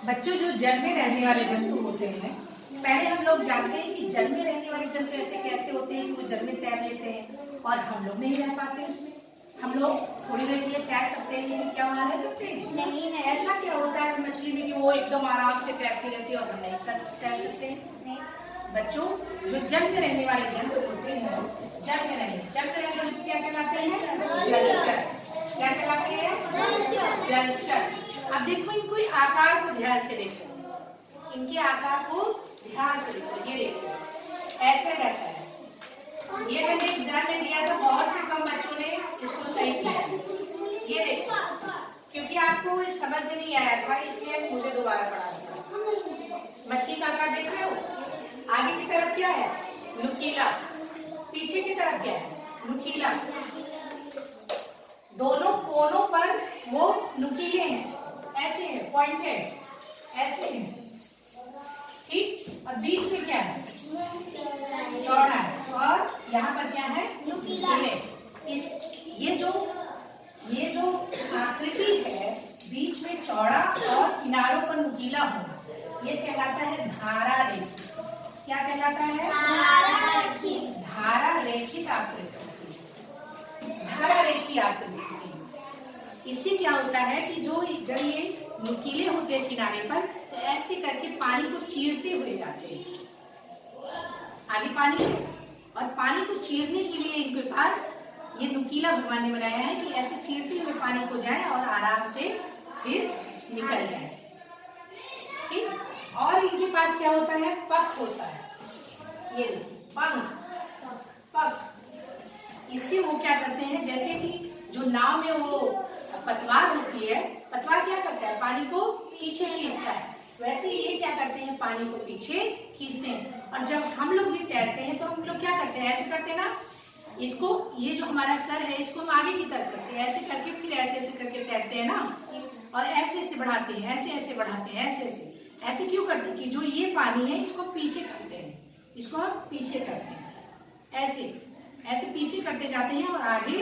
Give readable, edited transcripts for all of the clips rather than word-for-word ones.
बच्चों, जो जल में रहने वाले जंतु होते हैं, पहले हम लोग जानते हैं कि जल में रहने वाले जंतु ऐसे कैसे होते हैं कि वो जल में तैर लेते हैं और हम लोग नहीं रह पाते उसमें। हम लोग थोड़ी देर के लिए तैर सकते हैं, लेकिन क्या वहां रह सकते हैं? नहीं। ऐसा क्या होता है मछली में कि वो एकदम आराम से तैरती रहती है और हम नहीं तैर सकते हैं? बच्चों, जो जल में रहने वाले जंतु होते हैं, जल में रहने जंतु क्या कहलाते हैं? जलचर। क्या कहलाते हैं? जलचर। अब देखो इनको आकार को ध्यान से देखो, इनके आकार को ध्यान से देखो। ये देखो ऐसे रहता है। ये मैंने एग्जाम में दिया था, बहुत से कम बच्चों ने इसको सही किया। ये देखो, क्योंकि आपको इस समझ में नहीं आया था इसलिए मुझे दोबारा पढ़ा दिया। मछली का आकार देख रहे हो? आगे की तरफ क्या है? नुकीला। पीछे की तरफ क्या है? नुकीला। दोनों कोनों पर वो नुकीले हैं, ऐसे है, पॉइंटेड ऐसे हैं, ठीक। और बीच में क्या है? चौड़ा है। और यहाँ पर क्या है? नुकीला है। ये जो आकृति है, बीच में चौड़ा और किनारों पर नुकीला हो, ये कहलाता है धारा रेखी। क्या कहलाता है? धारा रेखित आकृति। धारा रेखी आकृति। इससे क्या होता है कि जब ये नुकीले होते हैं किनारे पर, तो ऐसे करके पानी को चीरते हुए जाते हैं। आगे पानी है और पानी को चीरने के लिए इनके पास ये नुकीला भगवान ने बनाया है कि ऐसे चीरते हुए पानी को जाए और आराम से फिर निकल जाए, ठीक। और इनके पास क्या होता है? पंख होता है। ये पंख। इससे वो क्या करते हैं, जैसे कि जो नाव में वो पतवार होती है, पतवार क्या करता है? पानी को पीछे खींचता है। वैसे ये क्या करते हैं? पानी को पीछे खींचते हैं। और जब हम लोग भी तैरते हैं तो हम लोग क्या करते हैं? ऐसे करते हैं ना, इसको, ये जो हमारा सर है इसको हम आगे की तरफ करते हैं, ऐसे करके फिर ऐसे ऐसे करके तैरते हैं ना, और ऐसे ऐसे बढ़ाते हैं, ऐसे ऐसे बढ़ाते हैं, ऐसे ऐसे। ऐसे क्यों करते हैं? कि जो ये पानी है इसको पीछे करते हैं, इसको हम पीछे करते हैं, ऐसे ऐसे पीछे करते जाते हैं और आगे,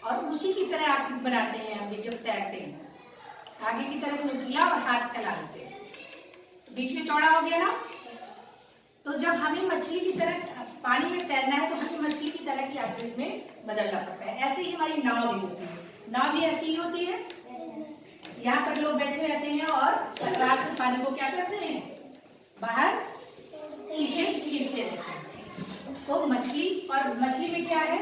और उसी की तरह आकृति बनाते हैं हम जब तैरते हैं। आगे की तरफ नुकीला और हाथ फैला लेते हैं, तो बीच में चौड़ा हो गया ना। तो जब हमें मछली की तरह पानी में तैरना है तो हमें मछली की तरह की आकृति में बदलना पड़ता है। ऐसे ही हमारी नाव भी होती है, नाव भी ऐसी ही होती है। यहाँ पर लोग बैठे रहते हैं और पतवार से पानी को क्या करते हैं? बाहर पीछे खींचते रहते हैं। तो मछली, और मछली में क्या है?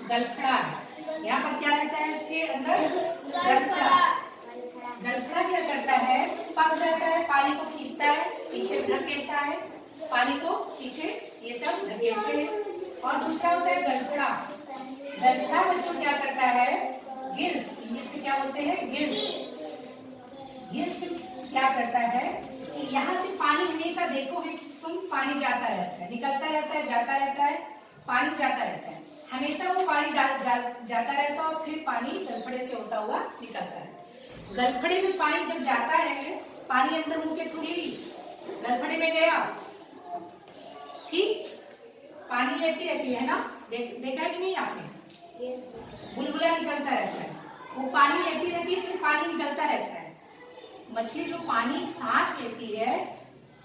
गलफड़ा है। यहाँ पर क्या रहता है? उसके अंदर गलफड़ा। गलफड़ा क्या करता है? पक जाता है, पानी को खींचता है, पीछे ढकेलता है, पानी को पीछे, ये सब ढकेलते हैं। और दूसरा होता है गलफड़ा। गलफड़ा बच्चों क्या करता है? गिल्स, इंग्लिश में क्या बोलते हैं? गिल्स। गिल्स क्या करता है कि यहाँ से पानी हमेशा देखोगे कि तुम, पानी जाता रहता है, निकलता रहता है, जाता रहता है, पानी जाता रहता है, हमेशा वो पानी जाता रहता है और फिर पानी गलफड़े से होता हुआ निकलता है। गलफड़े में पानी जब जाता है, पानी अंदर मुंह के थोड़ी गलफड़े में गया, ठीक, पानी लेती रहती है ना, देखा है कि नहीं आपने? बुलबुला निकलता रहता है, वो पानी लेती रहती है, फिर पानी निकलता रहता है। मछली जो पानी सांस लेती है,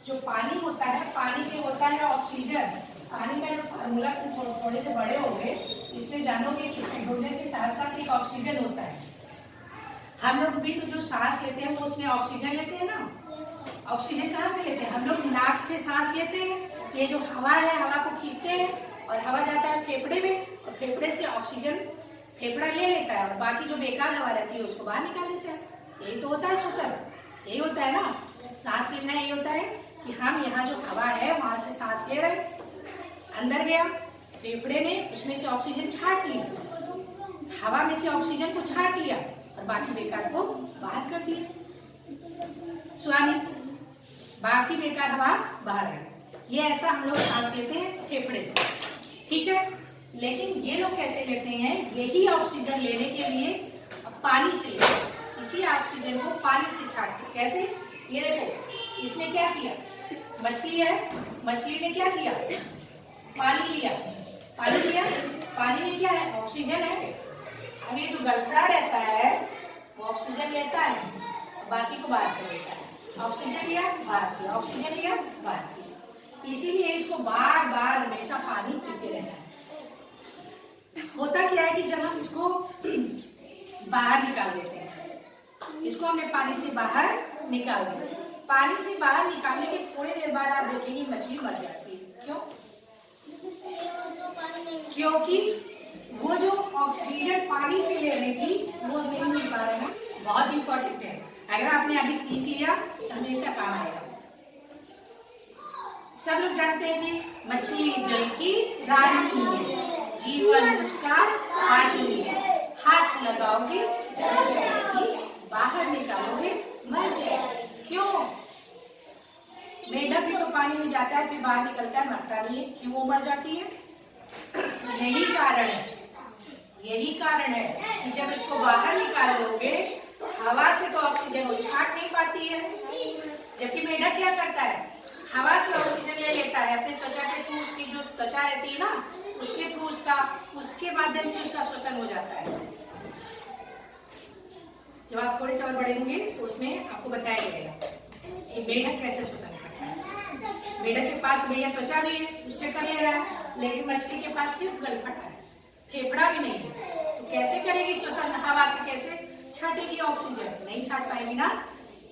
जो पानी होता है, पानी में होता है ऑक्सीजन। पानी का जो फार्मूला, तुम थोड़े से बड़े हो गए, इसमें जानोगे कि हाइड्रोजन के साथ साथ एक ऑक्सीजन होता है। हम लोग भी तो जो सांस लेते हैं वो उसमें ऑक्सीजन लेते हैं ना। ऑक्सीजन कहाँ से लेते हैं? हम लोग नाक से सांस लेते हैं, ये जो हवा है, हवा को खींचते हैं और हवा जाता है फेफड़े में, और फेफड़े से ऑक्सीजन फेफड़ा ले लेता है और बाकी जो बेकार हवा रहती है उसको बाहर निकाल देता है। यही तो होता है श्वसन, यही होता है ना। सांस लेना यही होता है कि हम यहाँ जो हवा है वहां से सांस ले रहे, अंदर गया, फेफड़े ने उसमें से ऑक्सीजन छांट लिया, हवा में से ऑक्सीजन को छांट लिया और बाकी बेकार को बाहर कर दिया। स्वामी, बाकी बेकार हवा बाहर है। ये ऐसा हम लोग सांस लेते हैं फेफड़े से, ठीक है। लेकिन ये लोग कैसे लेते हैं? यही ऑक्सीजन लेने के लिए पानी से लेते हैं, इसी ऑक्सीजन को पानी से छाटते। कैसे? ये देखो, इसने क्या किया? मछली है, मछली ने क्या किया? पानी लिया, पानी लिया, पानी में क्या है? ऑक्सीजन है। अब ये जो गलफड़ा रहता है वो ऑक्सीजन लेता है, बाकी को बाहर कर देता है। ऑक्सीजन लिया, बाहर किया, ऑक्सीजन लिया, बाहर किया। इसीलिए इसको बार बार हमेशा पानी पीते रहना है। होता क्या है कि जब हम इसको बाहर निकाल देते हैं, इसको हमने पानी से बाहर निकाल दिया, पानी से बाहर निकालने के थोड़ी देर बाद आप देखेंगे मछली मर जाती है। क्यों? क्योंकि वो जो ऑक्सीजन पानी से ले रही थी वो नहीं मिल पा रहा है। बहुत इंपॉर्टेंट है, अगर आपने अभी सीख लिया तो हमेशा काम आएगा। सब लोग जानते हैं कि मछली जल की रानी है, जीवन उसका पानी है। हाथ लगाओगे मर जाएगी, बाहर निकालोगे मर जाएगी। क्यों? मेढक भी तो पानी में जाता है फिर बाहर निकलता है, मरता नहीं है। क्यों वो मर जाती है? यही कारण है, यही कारण है कि जब इसको बाहर निकाल दोगे तो हवा से तो ऑक्सीजन वो छाट नहीं पाती है, जबकि मेढक क्या करता है, हवा से ऑक्सीजन ले लेता है अपने त्वचा के थ्रू। उसकी जो त्वचा रहती है ना, उसके थ्रू उसके माध्यम से उसका श्वसन हो जाता है। जब आप थोड़े से और बड़े होंगे तो उसमें आपको बताया जाएगा कि मेढक कैसे श्वसन करता है। मेढक के पास भैया त्वचा भी है, उससे कर ले रहा है, लेकिन मछली के पास सिर्फ गलफटा है, फेफड़ा भी नहीं है। तो कैसे करेगी श्वसन? हवा से कैसे छाटेगी ऑक्सीजन? नहीं छाट पाएगी ना।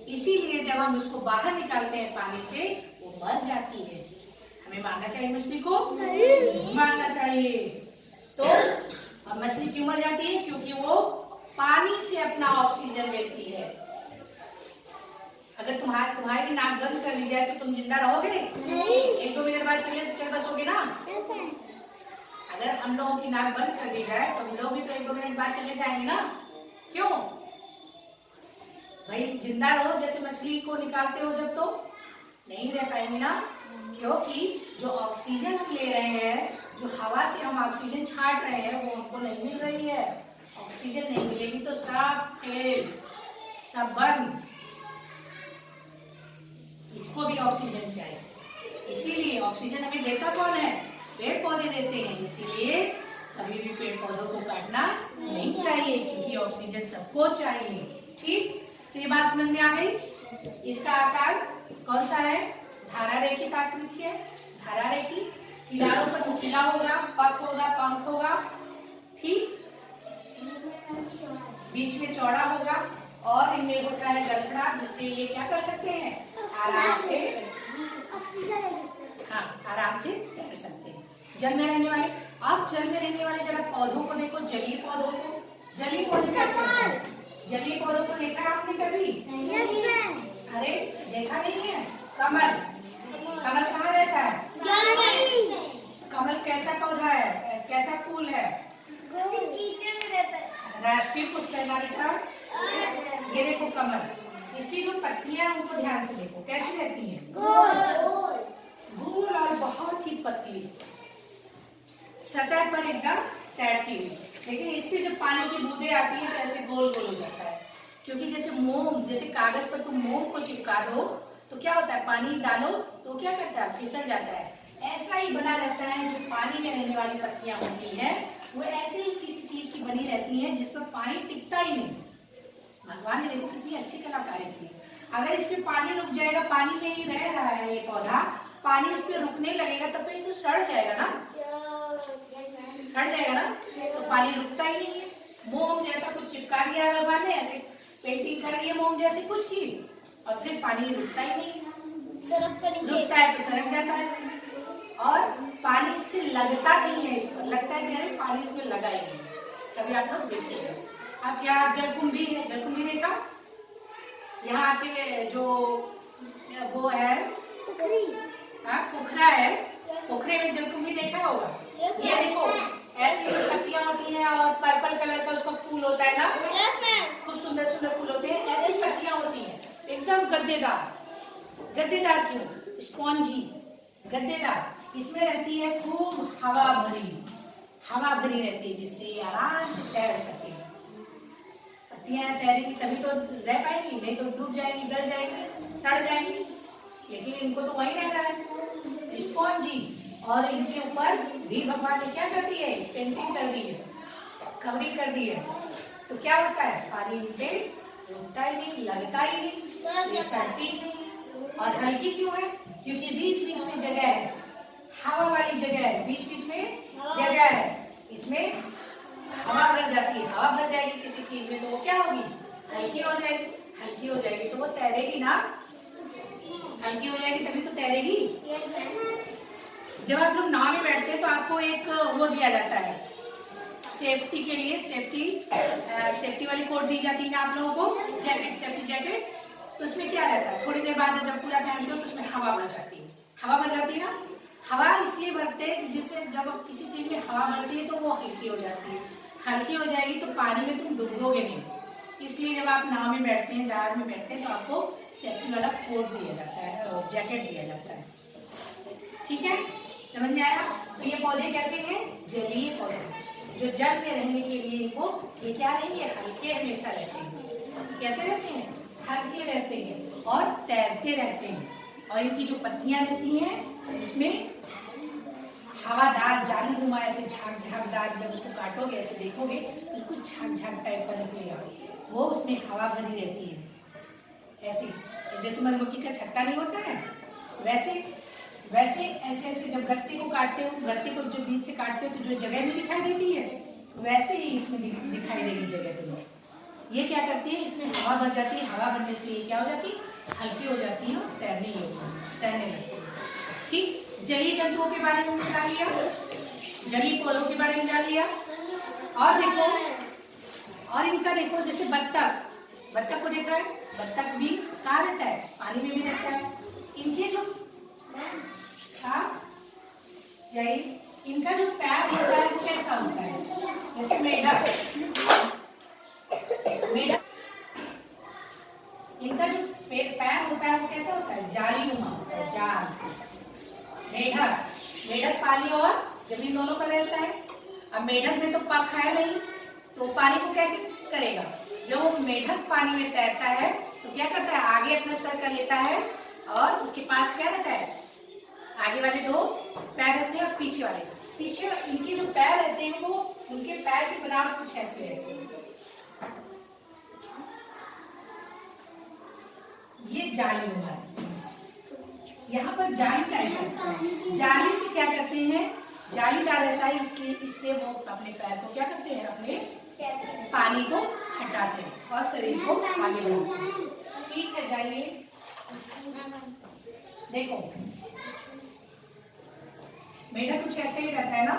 इसीलिए जब हम उसको बाहर निकालते हैं पानी से वो मर जाती है। हमें मारना चाहिए मछली को? नहीं मारना चाहिए। तो अब मछली क्यों मर जाती है? क्योंकि वो पानी से अपना ऑक्सीजन लेती है। अगर तुम्हारी नाक बंद कर ली जाए तो तुम जिंदा रहोगे? नहीं। 1-2 मिनट बाद चल बसोगे ना। अगर हम लोगों की नाक बंद कर दी जाए तो हम लोग भी तो 1-2 मिनट बाद चले जाएंगे ना। क्यों भाई? जिंदा रहो, जैसे मछली को निकालते हो जब, तो नहीं रह पाएंगे ना। क्योंकि जो ऑक्सीजन हम ले रहे हैं, जो हवा से हम ऑक्सीजन छाट रहे हैं, वो हमको नहीं मिल रही है। ऑक्सीजन नहीं मिलेगी तो सब फेल, सब बंद। इसको भी ऑक्सीजन चाहिए, इसीलिए ऑक्सीजन हमें देता कौन है? पेड़ पौधे देते हैं। इसीलिए कभी भी पेड़ पौधों को काटना नहीं चाहिए, क्योंकि ऑक्सीजन सबको चाहिए। ठीक, तो ये बात समझ में आ गई। इसका आकार कौन सा है? धारा रेखित आकृति है। धारा रेखी, किनारों पर नुकीला होगा, पख होगा, पंख होगा, ठीक, बीच में चौड़ा होगा और इनमें होता है गलफड़ा, जिससे ये क्या कर सकते हैं? आराम से, हाँ, आराम से तैर सकते हैं। जल में रहने वाले, आप जल में रहने वाले जरा पौधों को देखो, जलीय पौधों को। जलीय पौधे कैसे होते हैं? जलीय पौधों को देखा आपने कभी? अरे देखा नहीं है? कमल, कमल कहाँ रहता है? कमल कैसा पौधा है, कैसा फूल है? राष्ट्रीय पुष्प है ना बेटा। ये देखो कमल, इसकी जो पत्तियां हैं उनको ध्यान से देखो, कैसी रहती हैं? गोल और बहुत ही पतली, सतह पर एकदम तैरती हुई। लेकिन इस पे जब पानी की बूंदें आती है तो ऐसे गोल गोल हो जाता है, क्योंकि जैसे मोम, जैसे कागज पर तुम मोम को चिपका दो तो क्या होता है? पानी डालो तो क्या करता है? फिसल जाता है। ऐसा ही बना रहता है। जो पानी में रहने वाली पत्तियां होती हैं वो ऐसे ही किसी चीज की बनी रहती है जिस पर पानी टिकता ही नहीं। भगवान ने देखो कितनी अच्छी कलाकारी की। अगर इस पे पानी रुक जाएगा, पानी में ही रह रहा है ये पौधा, पानी इस पे रुकने लगेगा तब तो ये तो सड़ जाएगा ना, सड़ जाएगा ना। तो पानी रुकता ही नहीं है। मोम जैसा कुछ चिपका दिया है भगवान ने, ऐसे पेंटिंग कर दी है मोम जैसे कुछ की, और फिर पानी रुकता ही नहीं, रुकता है तो सरक जाता है। और पानी इससे लगता नहीं है, इस पर लगता है कि पानी इसमें लगा ही नहीं। कभी आप लोग देखिएगा। अब यहाँ जलकुंभी है, जलकुंभी देखा? यहाँ आके जो वो है पोखरा है, पोखरे में जलकुंभी देखा होगा। ये देखो ऐसी पत्तियां होती हैं और पर्पल कलर का उसका फूल होता है ना, खूब सुंदर सुंदर फूल होते हैं। ऐसी पत्तियां होती हैं एकदम गद्देदार। गद्देदार क्यों? स्पॉन्जी, गद्देदार। इसमें रहती है खूब हवा भरी रहती है, जिससे आराम से तैर सके। पत्तियां तैरेंगी तभी तो रह पाएंगी, नहीं तो डूब जाएंगी, गल जाएंगी, सड़ जाएंगी। लेकिन इनको तो वही रहना है, स्पॉन्जी। और इनके ऊपर भी भगवान ने क्या कर दी है? पेंटिंग कर दी है, कवरिंग कर दी है। तो क्या होता है? पानी इनपे रुकता ही नहीं, लगता ही नहीं, ये सड़ती ही नहीं। और हल्की क्यों है? क्योंकि बीच बीच में जगह है, हवा वाली जगह है, बीच बीच में जगह है, इसमें हवा भर जाती है। हवा भर जाएगी किसी चीज में तो वो क्या होगी? हल्की हो जाएगी। हल्की हो जाएगी तो वो तैरेगी ना, हल्की हो जाएगी तभी तो तैरेगी। जब आप लोग नाव में बैठते हैं तो आपको एक वो दिया जाता है सेफ्टी के लिए, सेफ्टी वाली कोट दी जाती है आप लोगों को, जैकेट, सेफ्टी जैकेट। तो उसमें क्या रहता है, थोड़ी देर बाद जब पूरा पहनते हो तो उसमें हवा भर जाती है। हवा भर जाती है ना, हवा इसलिए भरते हैं जिससे जब किसी चीज में हवा भरती है तो वो हल्की हो जाती है। हल्की हो जाएगी तो पानी में तुम डूबोगे नहीं। इसलिए जब आप नाव में बैठते हैं, जहाज में बैठते हैं तो आपको सेफ्टी वाला कोट दिया जाता है और जैकेट दिया जाता है। ठीक है, समझ में आया? तो ये पौधे कैसे हैं? जलीय पौधे, जो जल में रहने के लिए इनको ये क्या रहेंगे? हल्के हमेशा रहते हैं। कैसे रहते हैं? हल्के रहते हैं और तैरते रहते हैं। और इनकी जो पत्तियां रहती हैं उसमें हवादार जालीनुमा ऐसे झाग झागदार, जब उसको काटोगे ऐसे देखोगे तो उसको झाग झाग टाइप का निकलेगा, वो उसमें हवा भरी रहती है। ऐसे जैसे मधुमक्खी का छत्ता नहीं होता है, वैसे ऐसे ऐसे जब गत्ते को काटते हो, गत्ते को जो बीच से काटते हो तो जो जगह नहीं दिखाई देती है, वैसे ही इसमें दिखाई देगी जगह तुम्हें। ये क्या करती है, इसमें हवा भर जाती है। हवा भरने से ये क्या हो जाती है? हल्की हो जाती है और तैरने लगती है। ठीक, जलीय जंतुओं के बारे में जान लिया, जलीय पौधों के बारे में जान लिया। और देखो, और इनका देखो, जैसे बत्तख को देख रहा है, बत्तख भी कहाँ रहता है? पानी में भी रहता है। इनके जो इनका जो पैर होता है वो कैसा होता है? जैसे मेढक, इनका जो पैर होता है वो कैसा होता है? जालीनुमा होता है, जाल। मेढक पानी और जमीन दोनों पर रहता है। अब मेढक में तो पंख है नहीं, तो पानी को कैसे करेगा? जो मेढक पानी में तैरता है तो क्या करता है? आगे अपना सर कर लेता है और उसके पास क्या रहता है? आगे वाले दो पैर रहते हैं और पीछे इनके जो पैर रहते हैं वो, उनके पैर की बनावट कुछ ऐसे रहती है। ये जालीनुमा है, यहाँ पर जाली टाइप रहता है। जाली से क्या करते हैं? जालीदार रहता है, इसलिए इससे वो अपने पैर को क्या करते हैं? अपने पानी को हटाते हैं और शरीर को आगे बढ़ाते हैं। ठीक है, जाइए देखो, मेढक कुछ ऐसे ही रहता है ना।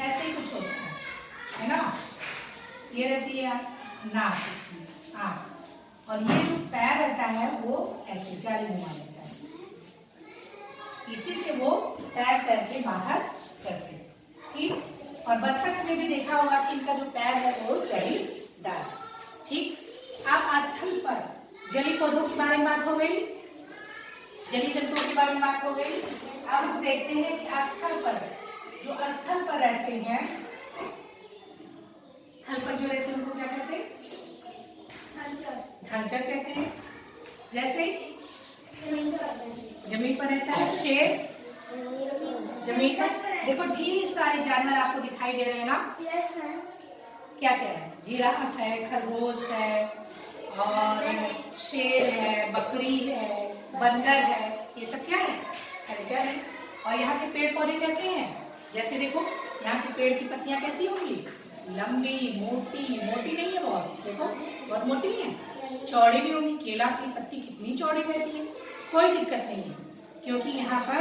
ऐसे ही कुछ होता है ना। ये रहती है नाक, इसकी आँख, और ये जो पैर रहता है वो ऐसे जालीनुमा रहता है। इसी से वो तैर के बाहर करते हैं। ठीक, और बत्तख में भी देखा होगा कि इनका जो पैर है वो जालीदार। ठीक, अब स्थल पर जलीय पौधों के बारे में बात हो गई, जलीय जंतुओं के बारे में बात हो गई। अब हम देखते हैं कि स्थल पर, जो स्थल पर रहते हैं, स्थल पर जो रहते हैं उनको क्या कहते हैं? ढांचा कहते हैं। जैसे जमीन पर रहता है शेर, जमीन पर देखो ढेर सारे जानवर आपको दिखाई दे रहे हैं ना। क्या क्या है? जिराफ है, खरगोश है, और शेर है, बकरी है, बंदर है, ये सब क्या है? खरचर है। और यहाँ के पेड़ पौधे कैसे हैं? जैसे देखो, यहाँ के पेड़ की पत्तियां कैसी होंगी? लंबी, मोटी नहीं है बहुत, देखो बहुत मोटी है, चौड़ी भी होगी। केला की पत्ती कितनी चौड़ी रहती है, कोई दिक्कत नहीं है, क्योंकि यहाँ पर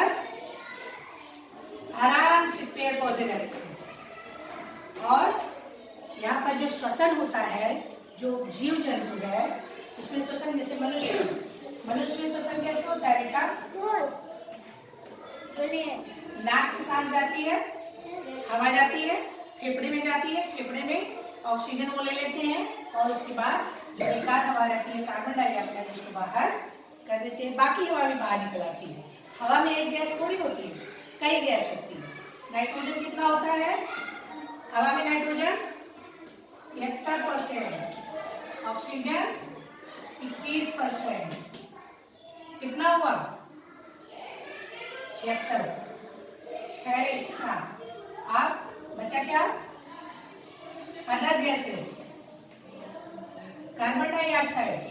आराम से पेड़ पौधे रहते हैं। और यहाँ पर जो श्वसन होता है, जो जीव जंतु है उसमें श्वसन, जैसे मनुष्य श्वसन कैसे होता है बेटा? नाक से सांस जाती है, हवा जाती है, फेफड़े में जाती है, फेफड़े में ऑक्सीजन वो ले लेते हैं और उसके बाद जो बेकार हवा रहती है कार्बन डाइऑक्साइड उसको बाहर कर देते हैं, बाकी हवा भी बाहर निकल आती है। हवा में एक गैस थोड़ी होती है, कई गैस होती है। नाइट्रोजन कितना होता है हवा में? Nitrogen 73%, oxygen 21%। कितना हुआ? 76। 6 7। अब बचा क्या? Other gases. कार्बन डाइऑक्साइड,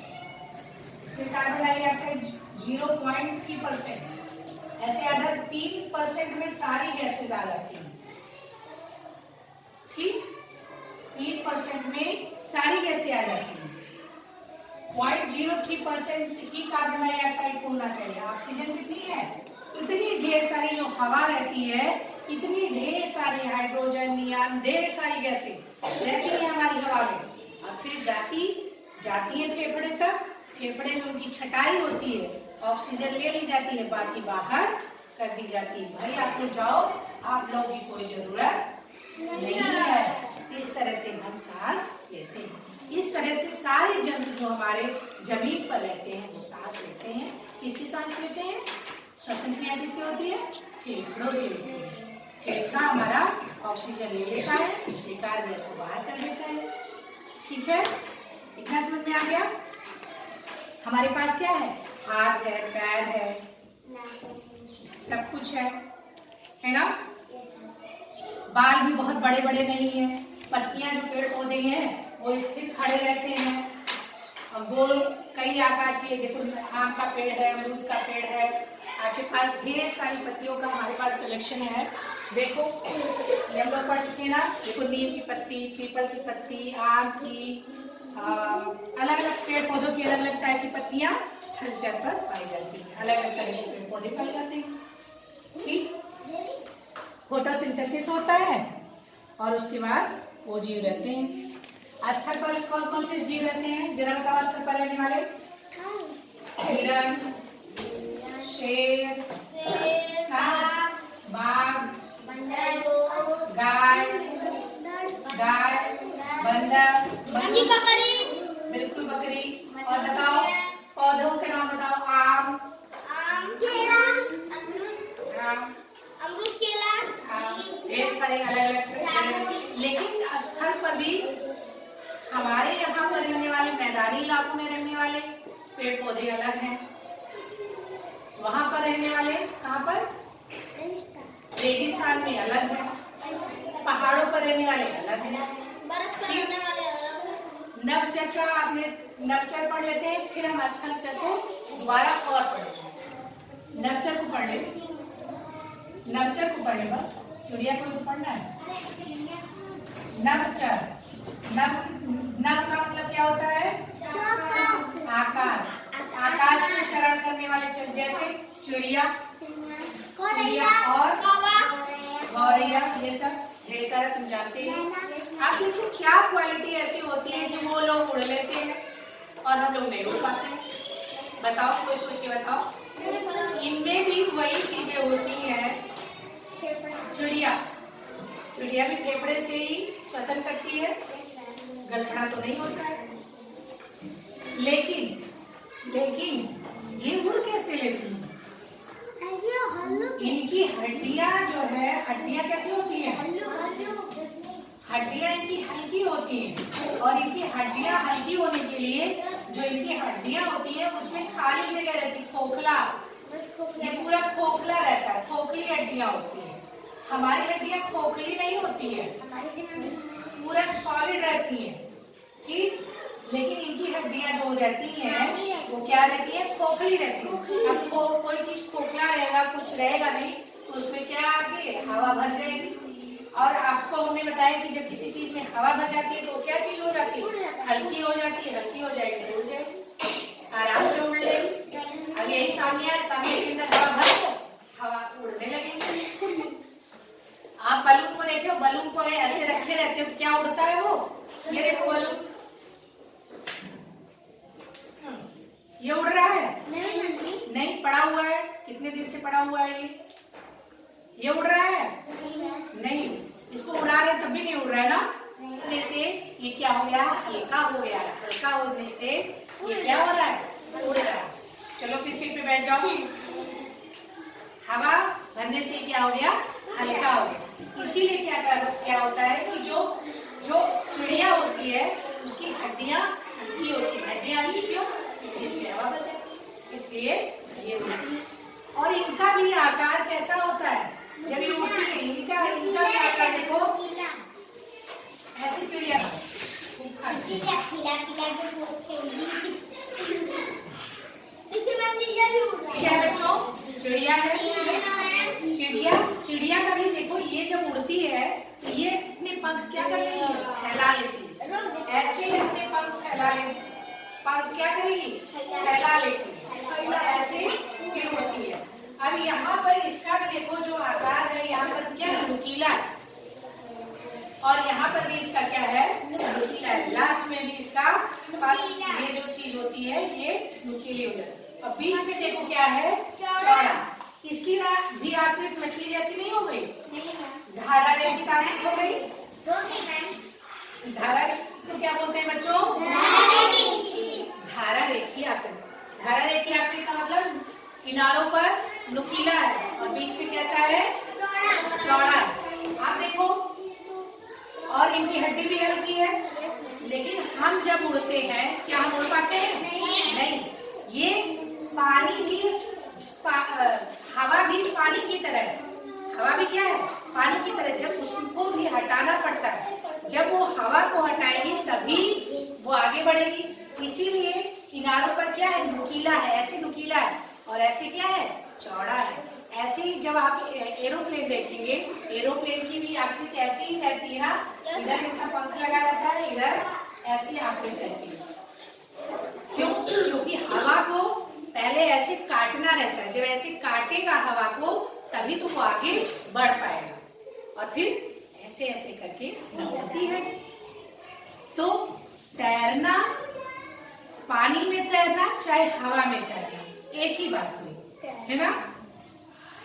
इसमें कार्बन डाइऑक्साइड 0.3%। ऐसे अदर 3% में सारी गैसेज आ जाती हैं। ठीक, 3% में सारी गैसें आ जाती हैं। 0.03% ही कार्बन डाइऑक्साइड को होना चाहिए। ऑक्सीजन कितनी है? इतनी ढेर सारी जो हवा रहती है, इतनी ढेर सारी हाइड्रोजन, नियॉन, ढेर सारी गैसें रहती है हमारी हवा में, और फिर जाती है फेफड़े तक। फेफड़े में उनकी छटाई होती है, ऑक्सीजन ले ली जाती है, बाकी बाहर कर दी जाती है। भाई आप लोग जाओ, आप लोग की कोई जरूरत नहीं है। इस तरह से हम सांस लेते हैं। इस तरह से सारे जंतु जो हमारे जमीन पर रहते हैं वो सांस लेते हैं। किससे सांस लेते हैं? श्वसन क्रिया किससे होती है? फेफड़ों से होती है। फेफड़ा हमारा ऑक्सीजन ले लेता है, बेकार गैस को बाहर कर देता है। ठीक है, इतना समझ में आ गया? हमारे पास क्या है? हाथ है, पैर है, सब कुछ है ना? बाल भी बहुत बड़े बड़े नहीं है। पत्तियां जो पेड़ पौधे हैं वो स्थिर खड़े रहते हैं, और गोल कई आकार के। देखो आम का पेड़ है, अमरूद का पेड़ है, आपके पास ढेर सारी पत्तियों का हमारे पास कलेक्शन है। देखो हम लोग पढ़ चुके हैं ना। देखो नीम की पत्ती, पीपल की पत्ती, आम की, अलग अलग पेड़ पौधों की अलग अलग टाइप की पत्तियां हलचल पर पाई जाती है। अलग अलग तरह के पेड़ पौधे पाए जाते हैं। ठीक, फोटोसिंथेसिस होता है और उसके बाद वो जीव रहते हैं। स्थल पर कौन कौन से जीव रहते हैं? जरा बताओ, स्थल पर रहने वाले। हिरण, शेर, बाघ, गाय, बंदर, बिल्कुल बकरी। और बताओ पौधों के नाम बताओ। आम, अमरूद, केला, ढेर सारे अलग अलग। लेकिन स्थल पर भी हमारे यहाँ पर रहने वाले, मैदानी इलाकों में रहने वाले पेड़ पौधे अलग हैं। वहां पर रहने वाले कहाँ पर? रेगिस्तान में अलग है, पहाड़ों पर रहने वाले अलग हैं, बर्फ पर रहने वाले अलग। नवचर का आपने नवचर पढ़ लेते हैं, फिर हम स्थलचर को दोबारा और पढ़ेंगे। नवचर को पढ़ ले, नवचर को पढ़ ले बस, चिड़िया को तो पढ़ना है। नवचर, नव का मतलब क्या होता है? आकाश। आकाश में चरण करने वाले चल, जैसे चिड़िया और गौरैया, ये सब ढेर सारा तुम जानते हैं। आप देखो क्या क्वालिटी ऐसी होती है कि वो लोग उड़ लेते हैं और हम लोग नहीं उड़ पाते हैं। बताओ, कोई सोच के बताओ। इनमें भी वही चीजें होती हैं। चिड़िया भी फेफड़े से ही श्वसन करती है, गलफड़ा तो नहीं होता है। लेकिन ये उड़ कैसे लेती है? इनकी हड्डियां जो है, हड्डियां कैसी होती हैं? हड्डियां इनकी हल्की होती हैं, और इनकी हड्डियां हल्की होने के लिए जो इनकी हड्डियां होती है उसमें खाली जगह रहती है, खोखला। ये पूरा खोखला रहता है, खोखली हड्डियां होती है। हमारी हड्डियां खोखली नहीं होती है, पूरा सॉलिड रहती है। ठीक, लेकिन इनकी हड्डियां जो रहती हैं वो क्या रहती है? खोखली रहती है। अब कोई चीज खोखला रहेगा, कुछ रहेगा नहीं, तो उसमें क्या आगे हवा भर जाएगी। और आपको हमने बताया कि जब किसी चीज में हवा भर जाती है तो क्या चीज हो जाती है? हल्की हो जाती है। हल्की हो जाएगी तो उड़ जाएगी, आराम से उड़ लेगी। अब यही सामिया है, सामिया के अंदर हवा भर दो, हवा उड़ने लगेगी। आप बलून को देखो, बलून को ऐसे रखे रहते हो तो क्या उड़ता है वो? ये देखो बलून, ये उड़ रहा है? नहीं, पड़ा हुआ है। कितने दिन से पड़ा हुआ है ये उड़ रहा है? नहीं, इसको उड़ा रहे तब भी नहीं उड़ रहा है ना। उड़ने से ये क्या हो गया? हल्का हो गया। हल्का होने से ये क्या हो रहा है? उड़ रहा है। चलो फिर सीट पे बैठ जाओ। हवा भरने से क्या हो गया? हल्का हो गया। इसीलिए क्या होता है कि जो चिड़िया होती है उसकी हड्डियां हल्की होती है। हड्डियां हल्की क्यों? देखिए मैं चिड़िया भी उड़ रहा क्या है बच्चों? चिड़िया है। है। चिड़िया का भी देखो, ये जब उड़ती है तो ये अपने पंख क्या कर लेती है? फैला लेती है। ऐसे ही अपने पंख फैला लेती, पंख क्या करेगी? फैला लेती है और ऐसे फिर होती है। अब यहाँ पर इसका देखो जो आकार है, यहाँ पर क्या है? नुकीला है और यहाँ पर भी इसका क्या है? नुकीला है। लास्ट में भी इसका ये जो चीज होती है ये नुकीली हो जाती है। और बीच में देखो क्या है? चौड़ा। इसकी भी आकृति मछली जैसी नहीं हो गई? धारा रेखी आकृति हो गई। धारा तो क्या बोलते हैं बच्चों? धारा रेखी आकृति। धारा रेखी आकृति का मतलब किनारों पर नुकीला है और बीच में कैसा है? चौड़ा है। आप देखो, और इनकी हड्डी भी हल्की है, लेकिन हम जब उड़ते हैं क्या हम उड़ पाते हैं? नहीं। ये पानी भी हवा भी पानी की तरह है। हवा भी क्या है? पानी की तरह। जब उसको भी हटाना पड़ता है, जब वो हवा को हटाएगी तभी वो आगे बढ़ेगी। इसीलिए किनारों पर क्या है? नुकीला है। ऐसे नुकीला है और ऐसे क्या है? चौड़ा है। ऐसे ही जब आप एरोप्लेन देखेंगे, एरोप्लेन की भी आकृति ऐसी ही रहती है ना। इधर इनका पंख लगा रहता है, इधर ऐसी आकृति रहती है। क्यों? क्योंकि हवा को पहले ऐसे काटना रहता है। जब ऐसे काटेगा हवा को तभी तो वो आगे बढ़ पाएगा और फिर ऐसे ऐसे करके उड़ती है। तो तैरना, पानी में तैरना चाहे हवा में तैरना, एक ही बात हुई है ना।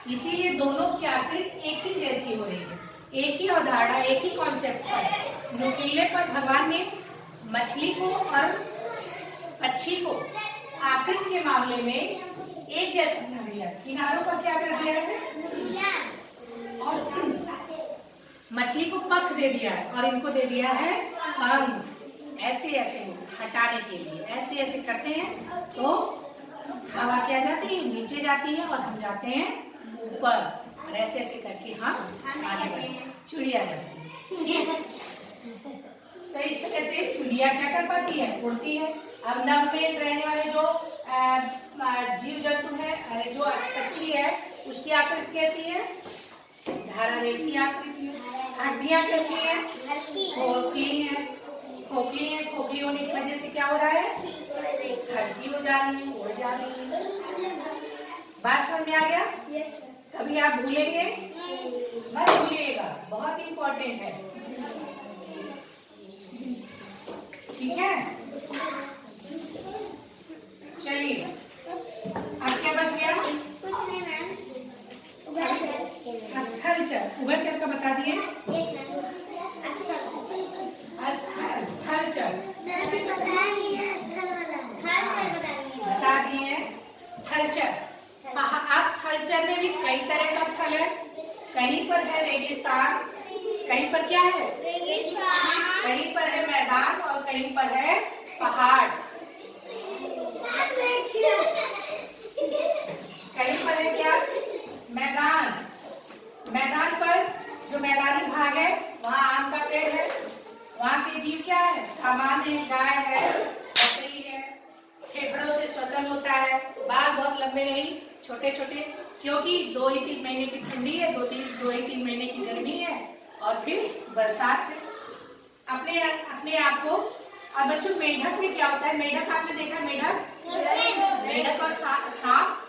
इसीलिए दोनों की आकृति एक ही जैसी हो रही है, एक ही अवधारणा, एक ही कॉन्सेप्ट है। नुकीले पर भगवान ने मछली को और पक्षी को आकृति के मामले में एक जैसा बना दिया। किनारों पर क्या कर दिया है? और मछली को पंख दे दिया है और इनको दे दिया है पंख। ऐसे ऐसे हटाने के लिए ऐसे ऐसे करते हैं तो हवा क्या जाती है? नीचे जाती है और हम जाते हैं ऊपर। और ऐसे ऐसे करके हम आगे बढ़ते हैं। चिड़िया जाती है। ठीक है? तो इस तरह से चिड़िया क्या कर पाती है? उड़ती है। अब नभ में रहने वाले जो जीव जंतु है, अरे जो पक्षी है, उसकी आकृति कैसी है? धारा रेखी आकृति है। हड्डियां कैसी है? खोखली है। खोखली है। खोखली होने की वजह से क्या हो रहा है? हल्की हो जा रही है, उड़ जा रही है। बात समझ में आ गया? कभी आप भूलेंगे मत भूलिएगा, बहुत इंपॉर्टेंट है। ठीक है, चलिए अब क्या बच गया? स्थलचर। उभयचर का बता दिए। स्थलचर बता दिए। थलचर। अब थलचर में भी कई तरह का थल है। कहीं पर है रेगिस्तान, कहीं पर क्या है? कहीं पर है मैदान और कहीं पर है पहाड़। कहीं पर है क्या? मैदान। मैदान पर जो मैदानी भाग है वहाँ आम का पेड़ है। वहाँ के जीव क्या है? सामान्य है, गाय है, बकरी है, फेफड़ों से श्वसन होता है। बाल बहुत लंबे नहीं, छोटे छोटे, क्योंकि 2 ही 3 महीने की ठंडी है, 2 ही 3 महीने की गर्मी है और फिर बरसात है। अपने आप को। और बच्चों मेढक में क्या होता है? मेढक आपने देखा? मेढक और सांप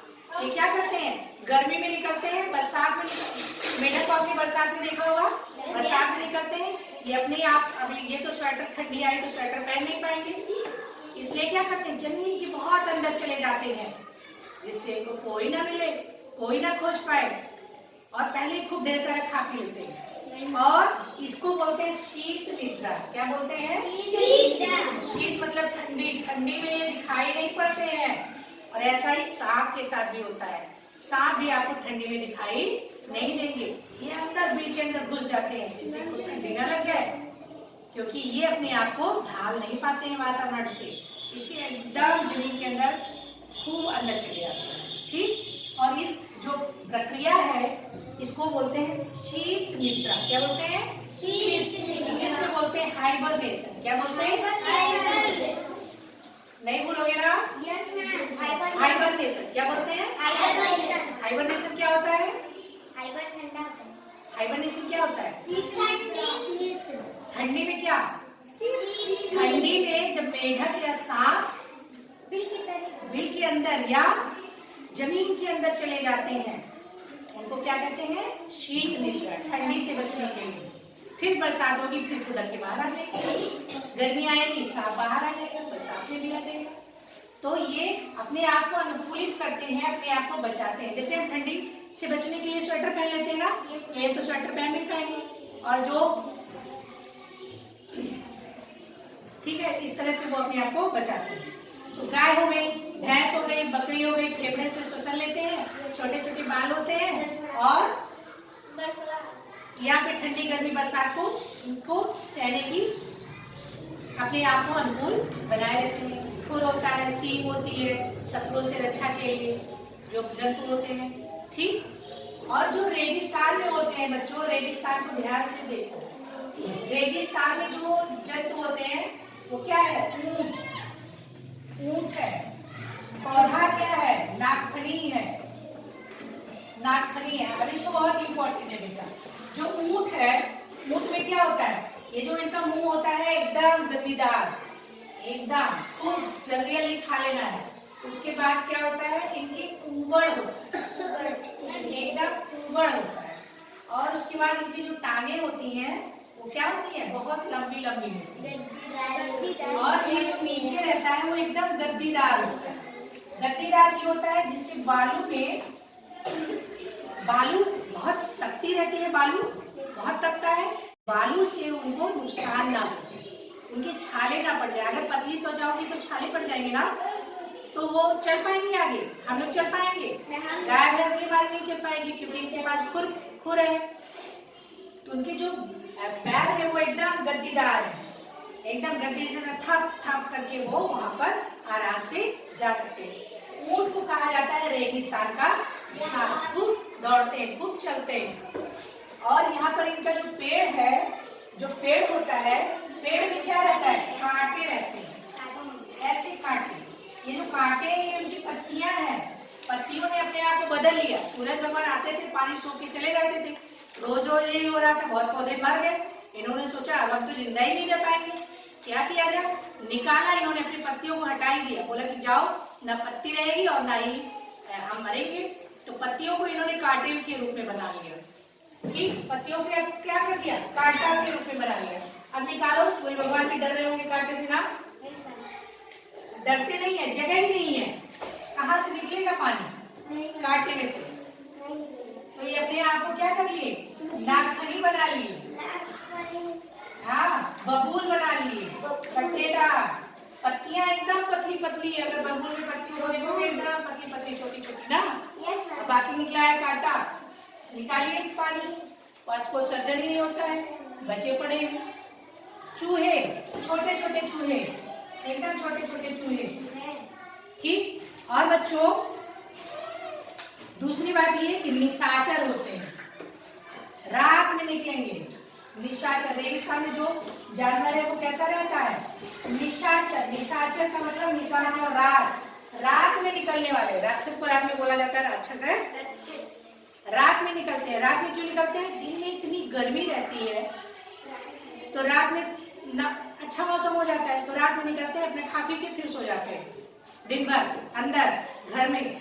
ये क्या करते हैं? गर्मी में निकलते हैं, बरसात में। मेढक को आपने बरसात में देखा होगा, बरसात में निकलते हैं। ये अपने आप, अभी ये तो स्वेटर, ठंडी आई तो स्वेटर पहन नहीं पाएंगे, इसलिए क्या करते हैं? जमीन के बहुत अंदर चले जाते हैं जिससे इनको कोई ना मिले, कोई ना खोज पाए और पहले खूब ढेर सारा खा पी लेते हैं। और इसको बोलते हैं शीत निद्रा। क्या बोलते हैं? शीत मतलब ठंडी। ठंडी में ये दिखाई नहीं पड़ते हैं। और ऐसा ही सांप के साथ भी होता है। सांप भी आपको ठंडी में दिखाई नहीं देंगे, ये अंदर बिल के अंदर घुस जाते हैं जिससे इनको ठंडी ना लग जाए, क्योंकि ये अपने आप को ढाल नहीं पाते हैं वातावरण से, इसलिए एकदम जमीन के अंदर खूब अंदर चले जाते हैं। ठीक, और इस जो प्रक्रिया है इसको बोलते हैं शीत निद्रा। क्या बोलते हैं? इंग्लिश में बोलते हैं हाइबरनेशन। क्या बोलते हैं? नहीं बोलोगे ना? हाइबरनेशन। क्या बोलते हैं? हाइबरनेशन क्या होता है? हाइबरनेशन क्या होता है? ठंडी में क्या? ठंडी में जब मेढक या सांप बिल के अंदर या जमीन के अंदर चले जाते हैं, उनको क्या कहते हैं? शीत निद्रा। ठंडी से बचने के लिए। फिर बरसात होगी, फिर खुदक के बाहर आ जाएगा। गर्मी आएगी, सांप बाहर आ जाएगा, बरसात में भी आ जाएगा। तो ये अपने आप को अनुकूलित करते हैं, अपने आप को बचाते हैं। जैसे हम ठंडी से बचने के लिए स्वेटर पहन लेते हैं ना, ये तो स्वेटर पहन नहीं पाएंगे। और जो ठीक है, इस तरह से वो अपने आप को बचाते हैं। तो गाय हो गई, भैंस हो गई, बकरी हो गई, फेफड़े से श्वसन लेते हैं, छोटे छोटे बाल होते हैं और यहाँ पे ठंडी गर्मी बरसात को उनको सहने की अपने आप को अनुकूल बनाए रखते हैं। खुर होता है, सींग होती है शत्रुओं से रक्षा के लिए, जो जंतु होते हैं। ठीक। और जो रेगिस्तान में होते हैं बच्चों, रेगिस्तान को ध्यान से देखो। रेगिस्तान में जो जंतु होते हैं वो क्या है? ऊंट है। पौधा क्या है? नागफनी है। नागफनी है। अब इसको बहुत इंपॉर्टेंट है बेटा। जो ऊंट है, ऊंट में क्या होता है? ये जो इनका मुंह होता है एकदम गद्दीदार, एकदम खूब जल्दी जल्दी खा लेना है। उसके बाद क्या होता है? इनके ऊबड़ होता है, एकदम ऊबड़ होता है। और उसके बाद इनकी जो टांगे होती हैं वो क्या होती है? बहुत लंबी लंबी होती है। और ये जो नीचे रहता है वो एकदम गद्दीदार होता है। गद्दीदार क्यों होता है? जिससे बालू बहुत तपती रहती है, बालू बहुत तपता है। बालू से उनको नुकसान ना हो, उनके छाले ना पड़ जाए। अगर पतली त्वचा होगी तो छाले पड़ जाएंगे ना, तो वो चल पाएंगे आगे। हम लोग चल पाएंगे? गाय भैंस भी हमारी नहीं चल पाएगी, क्योंकि इनके पास खुर है। तो उनके जो पैर है वो एकदम गद्दीदार है, एकदम गद्दी से थप थप करके वो वहां पर आराम से जा सकते हैं। ऊंट को कहा जाता है रेगिस्तान का घास। खूब दौड़ते हैं, खूब चलते हैं। और यहाँ पर इनका जो पेड़ है, जो पेड़ होता है, पेड़ में क्या रहता है? कांटे रहते हैं, ऐसे कांटे। ये जो कांटे हैं ये उनकी पत्तियां हैं। पत्तियों ने अपने आप को बदल लिया। सूरज भगवान आते थे, पानी सोख के चले जाते थे। रोज रोज यही हो रहा था, बहुत पौधे मर गए। इन्होंने सोचा अब हम तो जिंदा ही नहीं रह पाएंगे, क्या किया जाए? निकाला इन्होंने, अपनी पत्तियों को हटा ही दिया। बोला कि जाओ, ना पत्ती रहेगी और ना ही हम मरेंगे। तो पत्तियों को इन्होंने कांटे के रूप में बना लिया। ठीक, पत्तियों को क्या कर दिया? कांटा के रूप में बना लिया। अब निकालो, सूर्य भगवान भी डर रहे होंगे कांटे से ना? डरते नहीं है, जगह ही नहीं है। कहाँ से निकलेगा पानी? कांटे में से। तो ये अपने आप को क्या कर लिए? नागफनी बना लिए। हाँ, बबूल बना लिए, पत्तेदार। पत्तियां एकदम पतली पतली है। अगर बबूल में पत्तियों को देखोगे एकदम पतली पतली छोटी छोटी ना। अब बाकी निकला है कांटा, निकालिए पानी, पास को सर्जन ही नहीं होता है, बचे पड़े। चूहे, छोटे छोटे चूहे, एकदम छोटे छोटे चूहे। ठीक। और बच्चों दूसरी बात ये कि निशाचर होते हैं, रात में निकलेंगे। निशाचर, रेगिस्तान में जो जानवर है वो कैसा रहता है? निशाचर। निशाचर का मतलब निशाचर और रात में निकलने वाले। राक्षस को रात में बोला जाता है राक्षस है। रात में निकलते हैं। रात में क्यों निकलते हैं? दिन में इतनी गर्मी रहती है तो रात में ना अच्छा मौसम हो जाता है, तो रात में निकलते हैं, अपने खा पी के फिर सो जाते हैं। दिन भर अंदर घर में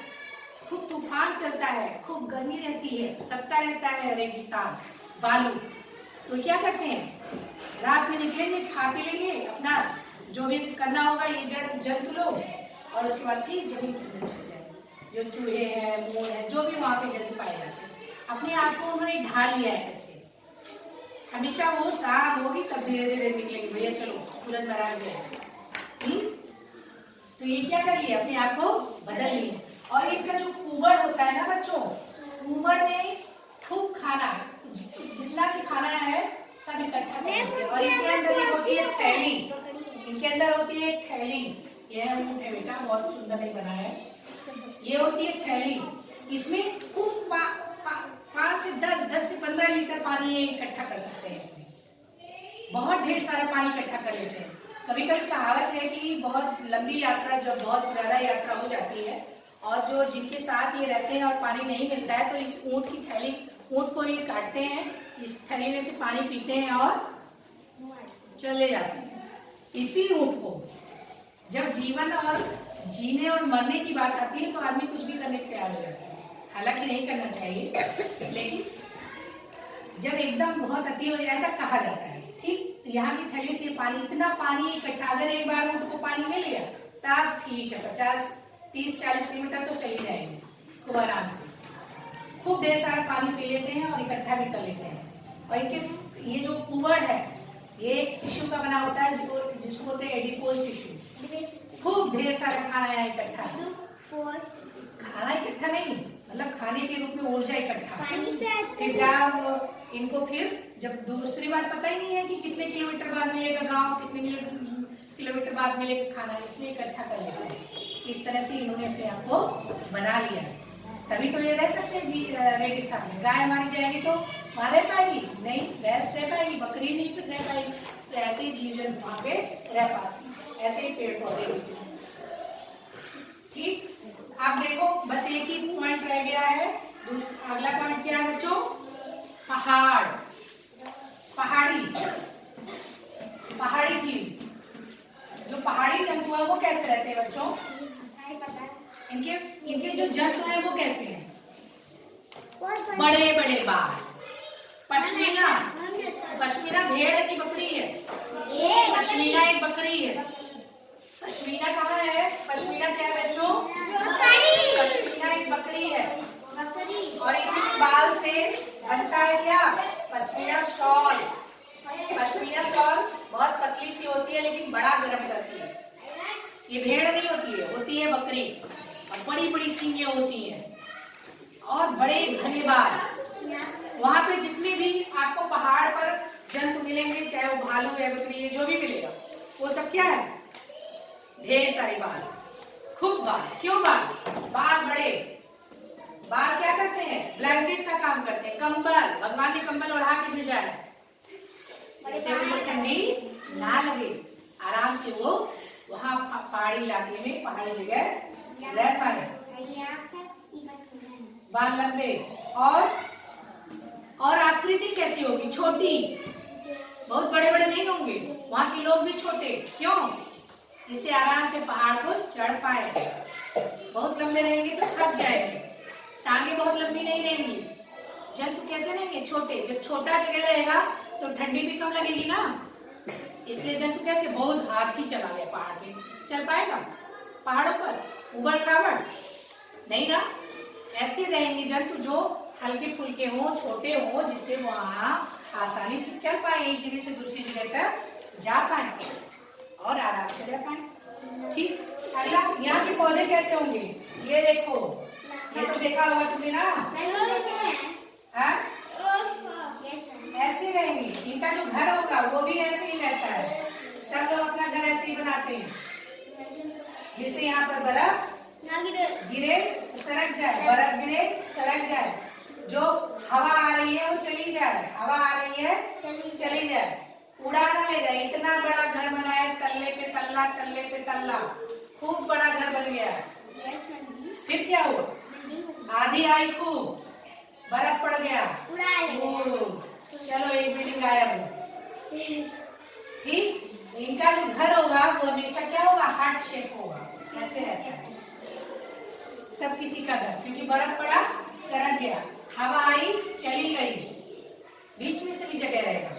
खूब तूफान चलता है, खूब गर्मी रहती है, तपता रहता है रेगिस्तान, बालू। तो क्या करते हैं? रात में निकलेंगे, खा पी लेंगे, अपना जो भी करना होगा ये जंतु लोग, और उसके बाद फिर जमीन पर चले जाएंगे। जो चूहे हैं, मोर है, जो भी वहां पे जंतु पाए जाते हैं, अपने आप को उन्होंने ढाल लिया है ऐसे। हमेशा वो शाम होगी तब धीरे धीरे निकलेंगे, भैया चलो सूरज महाराज गए। तो ये क्या कर लिया? अपने आप को बदल लिया। और इनका जो कुबड़ होता है ना बच्चों, कुबड़ में खूब खाना, जितना भी खाना है सब इकट्ठा कर लेते हैं। और इनके अंदर एक होती है थैली, इनके अंदर होती है थैली। यह ऊंट है बेटा, बहुत सुंदर नहीं बना है। ये होती है थैली, इसमें खूब 5 से 10 से 15 लीटर पानी ये इकट्ठा कर सकते हैं इसमें। बहुत ढेर सारा पानी इकट्ठा कर लेते हैं। कभी कभी कहावत है कि बहुत लंबी यात्रा, जब बहुत ज्यादा यात्रा हो जाती है और जो जिनके साथ ये रहते हैं और पानी नहीं मिलता है, तो इस ऊँट की थैली, ऊँट को ये काटते हैं, इस थैली में से पानी पीते हैं और चले जाते हैं। इसी ऊँट को जब जीवन और जीने और मरने की बात आती है तो आदमी कुछ भी करने को तैयार हो जाता है। हालांकि नहीं करना चाहिए, लेकिन जब एकदम बहुत अति हो जाए, ऐसा कहा जाता है। ठीक, तो यहाँ की थैली से पानी, इतना पानी इकट्ठा, अगर एक बार ऊँट को पानी मिल गया तब ठीक है, 50, 30, 40 किलोमीटर तो चली जाएंगे खूब आराम से। खूब ढेर सारा पानी पी लेते हैं और इकट्ठा भी कर लेते हैं। और इनके ये जो कुवड़ है, ये टिश्यू का बना होता है, जिसको बोलते हैं एडिपोज टिश्यू। खूब ढेर सारा खाना है इकट्ठा, खाना इकट्ठा नहीं, मतलब खाने के रूप में ऊर्जा इकट्ठा। फिर जब इनको, फिर जब दूसरी बार पता ही नहीं है कि कितने किलोमीटर बाद मिलेगा गांव, कितने किलोमीटर बाद मिलेगा खाना, इसलिए इकट्ठा कर लेते हैं। इस तरह से इन्होंने अपने आप को बना लिया, तभी तो ये रह सकते हैं जी रेगिस्तान में। गाय मारी जाएगी तो वहां रह पाएगी नहीं, भैंस रह पाएगी, बकरी नहीं फिर रह पाएगी। तो ऐसे ही जीव जंतु वहां पे रह पाते, ऐसे ही पेड़ पौधे। ठीक, आप देखो बस एक ही पॉइंट रह गया है। अगला पॉइंट क्या है बच्चों? पहाड़, पहाड़ी जीव। जो पहाड़ी जंतु है वो कैसे रहते हैं बच्चों? इनके जो जंतु है वो कैसे हैं? बड़े बड़े बाल, पश्मीना। पश्मीना भेड़ है कि बकरी है? पश्मीना एक बकरी है। पश्मीना कहाँ है? पश्मीना क्या है बच्चों? पश्मीना एक बकरी है, और इसी बाल से बनता है क्या? पश्मीना शॉल। पश्मीना शॉल बहुत पतली सी होती है लेकिन बड़ा गर्म करती है। ये भेड़ नहीं होती है बकरी, और बड़ी बड़ी सींगें होती हैं और बड़े घने बाल। वहां पे जितने भी आपको पहाड़ पर जंतु मिलेंगे, चाहे वो भालू है, बकरी है, जो भी मिलेगा, वो सब क्या है? ढेर सारे बाल, खूब बाल। क्यों बाल? बाल बड़े। बाल क्या करते हैं? ब्लैंकेट का काम करते हैं, कंबल। भगवान ने कंबल ओढ़ा के भेजा है, इससे उनको ठंडी ना लगे, आराम से वो वहाँ पहाड़ी इलाके में, पहाड़ी जगह रह पाए। बाल लंबे, और आकृति कैसी होगी? छोटी, बहुत बड़े बड़े नहीं होंगे। वहाँ के लोग भी छोटे, क्यों? जिससे आराम से पहाड़ को चढ़ पाए। बहुत लंबे रहेंगे तो थक जाएंगे, टांगे बहुत लंबी नहीं रहेंगी। जंतु कैसे रहेंगे? छोटे। जब छोटा जगह रहेगा तो ठंडी भी कम लगेगी ना, इसलिए जंतु कैसे? बहुत हाथ ही चला गया पहाड़ पे, चल पाएगा पहाड़ों पर? उबड़ खाबड़ नहीं ना। ऐसे रहेंगे जंतु जो हल्के फुल्के हों, छोटे हों, जिससे वहाँ आसानी से चल पाए, एक जगह से दूसरी जगह तक जा पाए और आराम से रह पाए। ठीक, अगला, यहाँ के पौधे कैसे होंगे? ये देखो, ये तो देखा होगा तुमने ना। हाँ, ऐसे रहेंगे। इनका जो घर होगा वो भी ऐसे ही रहता है। सब लोग अपना घर ऐसे ही बनाते हैं, जिससे यहाँ पर बर्फ गिरे तो सड़क जाए, बर्फ गिरे सड़क जाए, जो हवा आ रही है वो चली जाए, हवा आ रही है चली जाए, उड़ा ना ले जाए। इतना बड़ा घर बनाया, तल्ले पे तल्ला, तल्ले पे तल्ला, खूब बड़ा घर बन गया। फिर क्या हुआ? आधी आई, खूब बर्फ पड़ गया, चलो एक बिल्डिंग गायब। ठीक, इनका जो घर होगा वो हमेशा क्या होगा? हार्ट शेप होगा, कैसे रहता है सब किसी का घर, क्योंकि बर्फ पड़ा सड़क गया, हवा आई चली गई, बीच में से भी जगह रहेगा।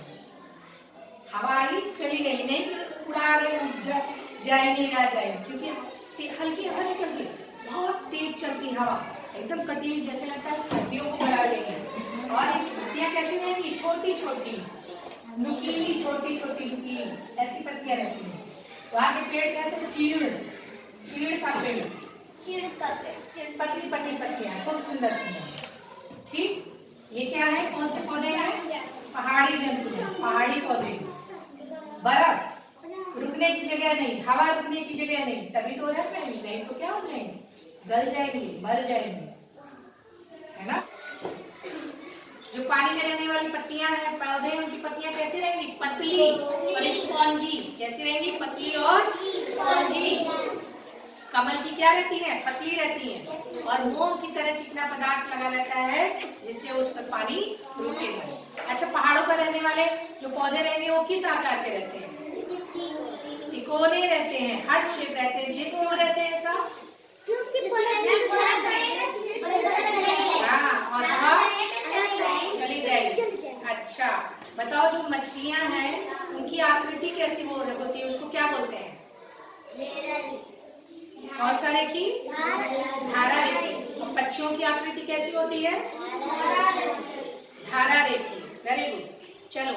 हवा आई चली गई, नहीं कि उड़ा रहे जाएंगे ना जाएंगे, क्योंकि हल्की हवा नहीं चलती, बहुत तेज चलती हवा, एकदम कटीली, जैसे लगता है पत्तियों को बढ़ा रही है। और इनकी पत्तियां कैसी रहेंगी? छोटी छोटी, नुकीली, छोटी छोटी नुकीली, ऐसी पत्तियां रहती हैं। वहाँ के पेड़ कैसे? चीड़ का पेड़, पतली पतली पत्तियां, खूब सुंदर सुंदर। ठीक, ये क्या है? कौन से पौधे हैं? पहाड़ी जंतु हैं, पहाड़ी पौधे। बर्फ रुकने की जगह नहीं, हवा रुकने की जगह नहीं, तभी तो रह पाएंगे, नहीं तो क्या हो जाएंगे? गल जाएंगे, मर जाएंगे, है ना। जो पानी में रहने वाली पत्तियां हैं, पौधे हैं, उनकी पत्तियां कैसी रहेंगी? पतली और स्पॉन्जी। कैसी रहेंगी? पतली और स्पॉन्जी। कमल की क्या रहती है? पतली रहती है और मोम की तरह चिकना पदार्थ लगा रहता है जिससे उस पर पानी रुकेगा। अच्छा, पहाड़ों पर रहने वाले जो पौधे रहेंगे वो किस आकार के रहते हैं? तिकोने रहते हैं, हार्ट शेप रहते हैं। ये क्यों रहते हैं ऐसा? हाँ, और हवा चली जाएगी। अच्छा बताओ, जो मछलियां हैं उनकी आकृति कैसी होती है, उसको क्या बोलते हैं? कौन सा रेखी? धारा रेखी। और पक्षियों की आकृति कैसी होती है? धारा रेखी। Very good. चलो